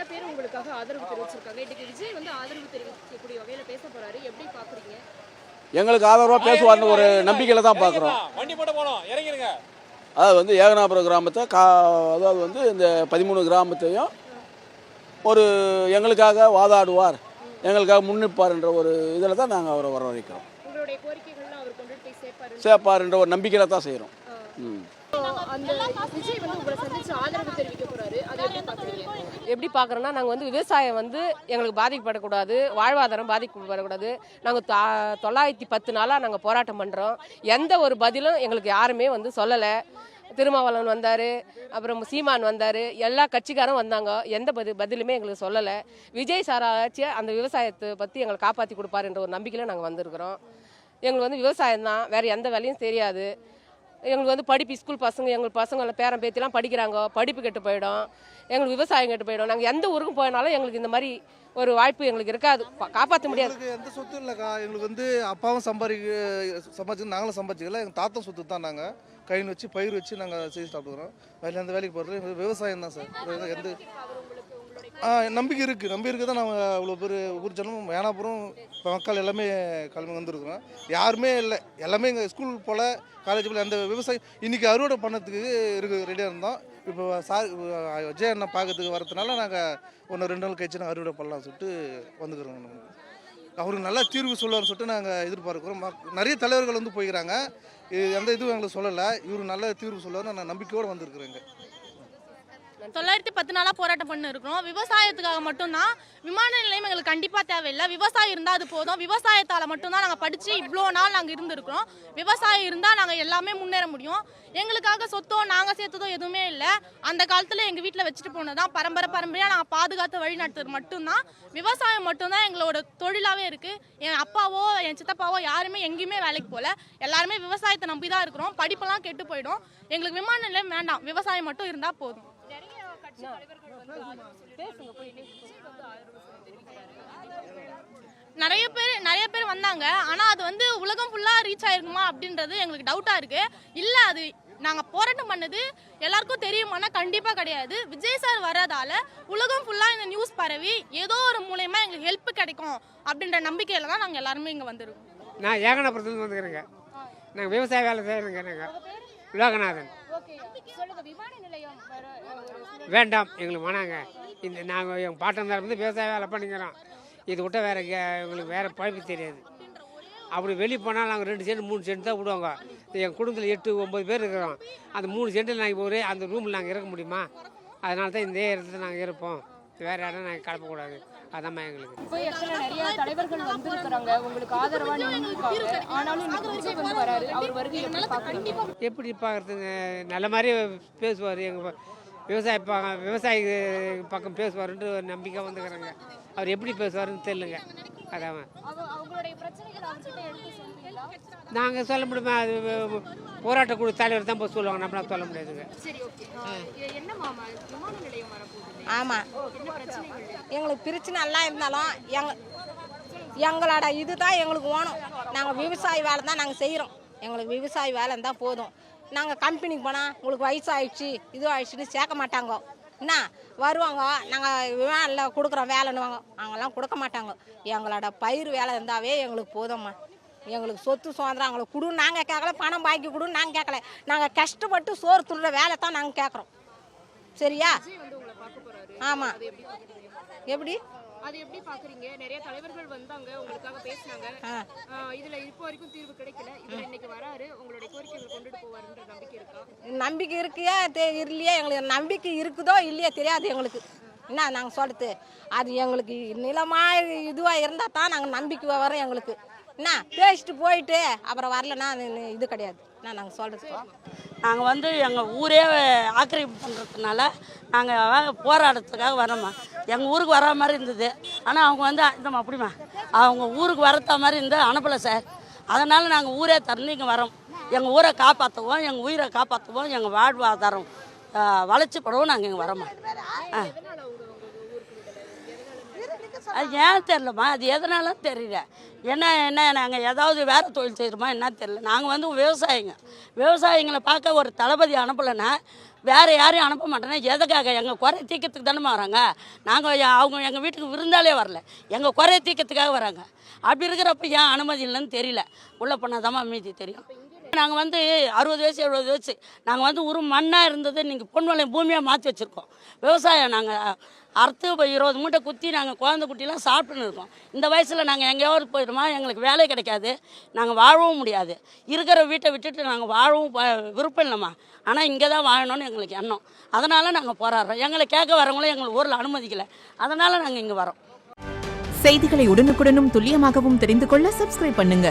நிறைய பேர் உங்களுக்காக ஆதரவு தெரிவிச்சிருக்காங்க. இன்னைக்கு விஜய் வந்து ஆதரவு தெரிவிக்கக்கூடிய வகையில பேச போறாரு. எப்படி பாக்குறீங்க? எங்களுக்கு ஆதரவாக பேசுவார்னு ஒரு நம்பிக்கையில் தான் பார்க்குறோம். அதாவது வந்து ஏகனாபுரம் கிராமத்தை அதாவது வந்து இந்த 13 கிராமத்தையும் ஒரு எங்களுக்காக வாதாடுவார், எங்களுக்காக முன்னிப்பார் என்ற ஒரு இதில் தான் நாங்கள் அவரை வரவழைக்கிறோம். உங்களுடைய கோரிக்கைகள்லாம் அவர் கொண்டு போய் சேர்ப்பார் என்ற ஒரு நம்பிக்கையில் தான் செய்கிறோம். அந்த விஜய் வந்து உங்களை சந்திச்சு ஆதரவு தெரிவிக்க போறாரு. அதை எப்படி பாக்குறீங்க? எப்படி பார்க்குறோன்னா, நாங்கள் வந்து விவசாயம் வந்து எங்களுக்கு பாதிக்கப்படக்கூடாது, வாழ்வாதாரம் பாதிக்கப்படக்கூடாது. நாங்கள் 910 நாளாக நாங்கள் போராட்டம் பண்ணுறோம். எந்த ஒரு பதிலும் எங்களுக்கு யாருமே வந்து சொல்லலை. திருமாவளவன் வந்தார், அப்புறம் சீமான் வந்தார், எல்லா கட்சிக்காரும் வந்தாங்க. எந்த பதிலுமே எங்களுக்கு சொல்லலை. விஜய் சாராச்சு அந்த விவசாயத்தை பற்றி எங்களை காப்பாற்றி கொடுப்பாருன்ற ஒரு நம்பிக்கையில் நாங்கள் வந்திருக்கிறோம். எங்களுக்கு வந்து விவசாயம் தான், வேறு எந்த வேலையும் தெரியாது. எங்களுக்கு வந்து படிப்பு, ஸ்கூல் பசங்க, எங்கள் பசங்களை பேரன் பேத்திலாம் படிக்கிறாங்க, படிப்பு கெட்டு போயிடும், எங்களுக்கு விவசாயம் கெட்டு போயிடும். நாங்கள் எந்த ஊருக்கும் போயினாலும் எங்களுக்கு இந்த மாதிரி ஒரு வாய்ப்பு எங்களுக்கு இருக்காது, காப்பாற்ற முடியாது. எந்த சொத்து இல்லைக்கா. எங்களுக்கு வந்து அப்பாவும் சம்பாதிச்சு நாங்களும் சம்பாதிச்சிக்கல. எங்கள் தாத்தா சொத்து தான். நாங்கள் கைன்னு வச்சு பயிர் வச்சு நாங்கள் செய்து சாப்பிடுறோம். வேலை எந்த வேலைக்கு போகிறது எங்களுக்கு விவசாயம் தான் சார். எந்த நம்பிக்கை இருக்குது தான் நாங்கள் அவ்வளோ பேர் ஊர் ஜனம் வேணாப்புறம் மக்கள் எல்லாமே கிளம்பி வந்துருக்குறோம். யாருமே இல்லை, எல்லாமே எங்கள் ஸ்கூல் போல் காலேஜ் போல் அந்த விவசாயம் இன்றைக்கி அறுவடை பண்ணதுக்கு ரெடியாக இருந்தோம். இப்போ விஜய் அண்ணா பார்க்கறதுக்கு வரதுனால நாங்கள் 1-2 நாள் கழிச்சு நாங்கள் அறுவடை பண்ணலாம் சொல்லிட்டு வந்துக்கிறோம். அவருக்கு நல்லா தீர்வு சொல்லுவார்னு சொல்லிட்டு நாங்கள் எதிர்பார்க்குறோம். நிறைய தலைவர்கள் வந்து போய்க்கிறாங்க, எந்த இதுவும் எங்களுக்கு சொல்லலை. இவர் நல்ல தீர்வு சொல்லுவார், நான் நம்பிக்கையோடு வந்திருக்கிறேங்க. 910 நாளாக போராட்டம் பண்ணி இருக்கிறோம். விவசாயத்துக்காக மட்டும்தான். விமான நிலையம் எங்களுக்கு கண்டிப்பாக தேவையில்லை. விவசாயம் இருந்தால் அது போதும். விவசாயத்தால் மட்டும்தான் நாங்கள் படித்து இவ்வளோ நாள் நாங்கள் இருந்திருக்கிறோம். விவசாயம் இருந்தால் நாங்கள் எல்லாமே முன்னேற முடியும். எங்களுக்காக சொத்தோ நாங்கள் சேர்த்ததோ எதுவுமே இல்லை. அந்த காலத்தில் எங்கள் வீட்டில் வச்சுட்டு போனதான் பரம்பரையாக நாங்கள் பாதுகாத்து வழி நடத்துறது மட்டும்தான். விவசாயம் மட்டும்தான் எங்களோட தொழிலாகவே இருக்குது. என் அப்பாவோ என் சித்தப்பாவோ யாருமே எங்கேயுமே வேலைக்கு போகல. எல்லாருமே விவசாயத்தை நம்பி தான் இருக்கிறோம். படிப்பெல்லாம் கெட்டு போயிடும். எங்களுக்கு விமான நிலையம் வேண்டாம், விவசாயம் மட்டும் இருந்தால் போதும். நிறைய பேர் வந்தாங்க. ஆனா அது வந்து உலகம் ஃபுல்லா ரீச் ஆயிருக்குமா அப்படின்றது எங்களுக்கு டவுட்டா இருக்கு. இல்ல, அது நாங்க போராட்டம் பண்ணது எல்லாருக்கும் தெரியுமானா கண்டிப்பா கிடையாது. விஜய் சார் வர்றதால உலகம் ஃபுல்லா இந்த நியூஸ் பரவி ஏதோ ஒரு மூலமா எங்களுக்கு ஹெல்ப் கிடைக்கும் அப்படின்ற நம்பிக்கையில தான் நாங்க எல்லாருமே இங்க வந்திருக்கோம். நான் ஏகனாபுரத்துலேருந்து வந்துக்கிறேங்க. நாங்கள் விவசாய வேலை செய்கிறேங்க. நாங்கள் உலகநாதன். வேண்டாம், எங்களுக்கு வேணாங்க. இந்த நாங்கள் எங்கள் பாட்டன் இருந்து விவசாய வேலை பண்ணிக்கிறோம். இது விட்ட வேறு எங்களுக்கு வேறு பழப்பு தெரியாது. அப்படி வெளியே போனால் நாங்கள் 2 சென்ட் 3 சென்ட் தான் விடுவாங்க. எங்கள் குடும்பத்தில் 8-9 பேர் இருக்கிறோம். அந்த 3 சென்ட்டில் நாங்கள் ஒரே அந்த ரூமில் நாங்கள் இருக்க முடியுமா? அதனால தான் இந்த இடத்துல நாங்கள் இருப்போம். வேறு இடம் நாங்கள் கிளப்பக்கூடாது. அதான் எங்களுக்கு. இப்போ நிறைய தலைவர்கள் வந்திருக்கிறாங்க, உங்களுக்கு ஆதரவாக நின்றுருக்காங்க. ஆனாலும் இன்னைக்கு விஜய் வந்து வராரு. அவர் வருகை எப்படி பார்க்குறதுங்க? நல்ல மாதிரி பேசுவார். எங்கள் விவசாயி பக்கம் பேசுவாருன்ட்டு ஒரு நம்பிக்கை வந்துக்கிறாங்க. அவர் எப்படி பேசுவாருன்னு தெரியலுங்க. அதான் நாங்கள் சொல்ல முடியுமா? அது போராட்ட குழு தலைவர் தான் போய் சொல்லுவாங்க, நம்மளால சொல்ல முடியாதுங்க. ஆமாம், எங்களுக்கு பிரச்சனை எல்லாம் இருந்தாலும் எங்களோட இது தான் எங்களுக்கு வேணும். நாங்கள் விவசாய வேலை தான் நாங்கள் செய்கிறோம். எங்களுக்கு விவசாய வேலை இருந்தால் போதும். நாங்கள் கம்பெனிக்கு போனால் உங்களுக்கு வயசாகிடுச்சு இது ஆயிடுச்சுன்னு சேர்க்க மாட்டாங்க. என்ன வருவாங்க, நாங்கள் விமானில் கொடுக்குறோம் வேலைன்னுவாங்க, அவங்கெல்லாம் கொடுக்க மாட்டாங்க. எங்களோட பயிர் வேலை இருந்தாவே எங்களுக்கு போதும்மா. எங்களுக்கு சொத்து சுதந்திரம் அவங்களுக்கு கொடு நாங்கள் கேட்கல, பணம் பாக்கி கொடுன்னு நாங்கள் கேட்கல. நாங்கள் கஷ்டப்பட்டு சோறு துடுற வேலை தான் நாங்கள் கேட்குறோம். சரியா? ஆமாம். எப்படி அது எப்படி பாக்குறீங்க? நிறைய தலைவர்கள் வந்தாங்க, உங்களுக்காக பேசினாங்க. இதுல இப்போ வரைக்கும் தீர்வு கிடைக்கல. இவர் இன்னைக்கு வராரு, உங்களுடைய கோரிக்கைகளை கொண்டுட்டு போவாருன்ற நம்பிக்கை இருக்கா? நம்பிக்கை இருக்கியா இல்லையா? எங்களுக்கு நம்பிக்கை இருக்குதோ இல்லையா தெரியாது எங்களுக்கு. என்ன நாங்கள் சொல்கிறது, அது எங்களுக்கு நிலமாக இதுவாக இருந்தால் தான் நாங்கள் நம்பிக்கை வரோம். எங்களுக்கு என்ன பேசிட்டு போயிட்டு அப்புறம் வரலன்னா இது கிடையாது. என்ன நாங்கள் சொல்கிறது, நாங்கள் வந்து எங்கள் ஊரே ஆக்கிரமிப்பு பண்ணுறதுனால நாங்கள் போராட்டத்துக்காக வரோம்மா. எங்கள் ஊருக்கு வர மாதிரி இருந்தது, ஆனால் அவங்க வந்து இந்தம்மா அப்படிமா அவங்க ஊருக்கு வரத்த மாதிரி இருந்தால் அனுப்பலை சார். அதனால் நாங்கள் ஊரே திறந்து இங்கே வரோம். எங்கள் ஊரை காப்பாற்றுவோம், எங்கள் உயிரை காப்பாற்றுவோம், எங்கள் வாழ்வாதாரம் வளர்ச்சிப்படவும் நாங்கள் இங்கே வரோம்மா. அது ஏன் தெரிலம்மா, அது எதனாலும் தெரியல. என்ன நாங்கள் ஏதாவது வேறு தொழில் செய்கிறோமா என்ன தெரியல. நாங்கள் வந்து விவசாயிங்களை பார்க்க ஒரு தளபதி அனுப்பலைன்னா வேறு யாரையும் அனுப்ப மாட்டேன்னா எதுக்காக? எங்கள் குறை தீர்க்கறதுக்கு தானே வராங்க. நாங்கள் அவங்க எங்கள் வீட்டுக்கு விருந்தாலே வரல, எங்கள் குறைய தீர்க்கறதுக்காக வராங்க. அப்படி இருக்கிறப்ப ஏன் அனுமதி இல்லைன்னு தெரியல. உள்ளே போனால் மீதி தெரியும். நாங்கள் வந்து 60 வயசு 70 வயசு நாங்கள் வந்து ஒரு மண்ணாக இருந்தது நீங்கள் பொன்வளையம் பூமியாக மாற்றி வச்சுருக்கோம். விவசாயம் நாங்கள் அறுத்து 20 மூட்டை குத்தி நாங்கள் குழந்தை குட்டிலாம் சாப்பிட்டுன்னு இருக்கோம். இந்த வயசில் நாங்கள் எங்கேயாவது போயிடுமா? எங்களுக்கு வேலை கிடைக்காது, நாங்கள் வாழவும் முடியாது. இருக்கிற வீட்டை விட்டுட்டு நாங்கள் வாழவும் விருப்பம் இல்லைம்மா. ஆனால் இங்கே தான் வாழணும்னு எங்களுக்கு எண்ணம். அதனால் நாங்கள் போராடுறோம். எங்களை கேட்க வரவங்களும் எங்களுக்கு ஊரில் அனுமதிக்கலை. அதனால் நாங்கள் இங்கே வரோம். செய்திகளை உடனுக்குடனும் துல்லியமாகவும் தெரிந்து கொள்ள சப்ஸ்கிரைப் பண்ணுங்க.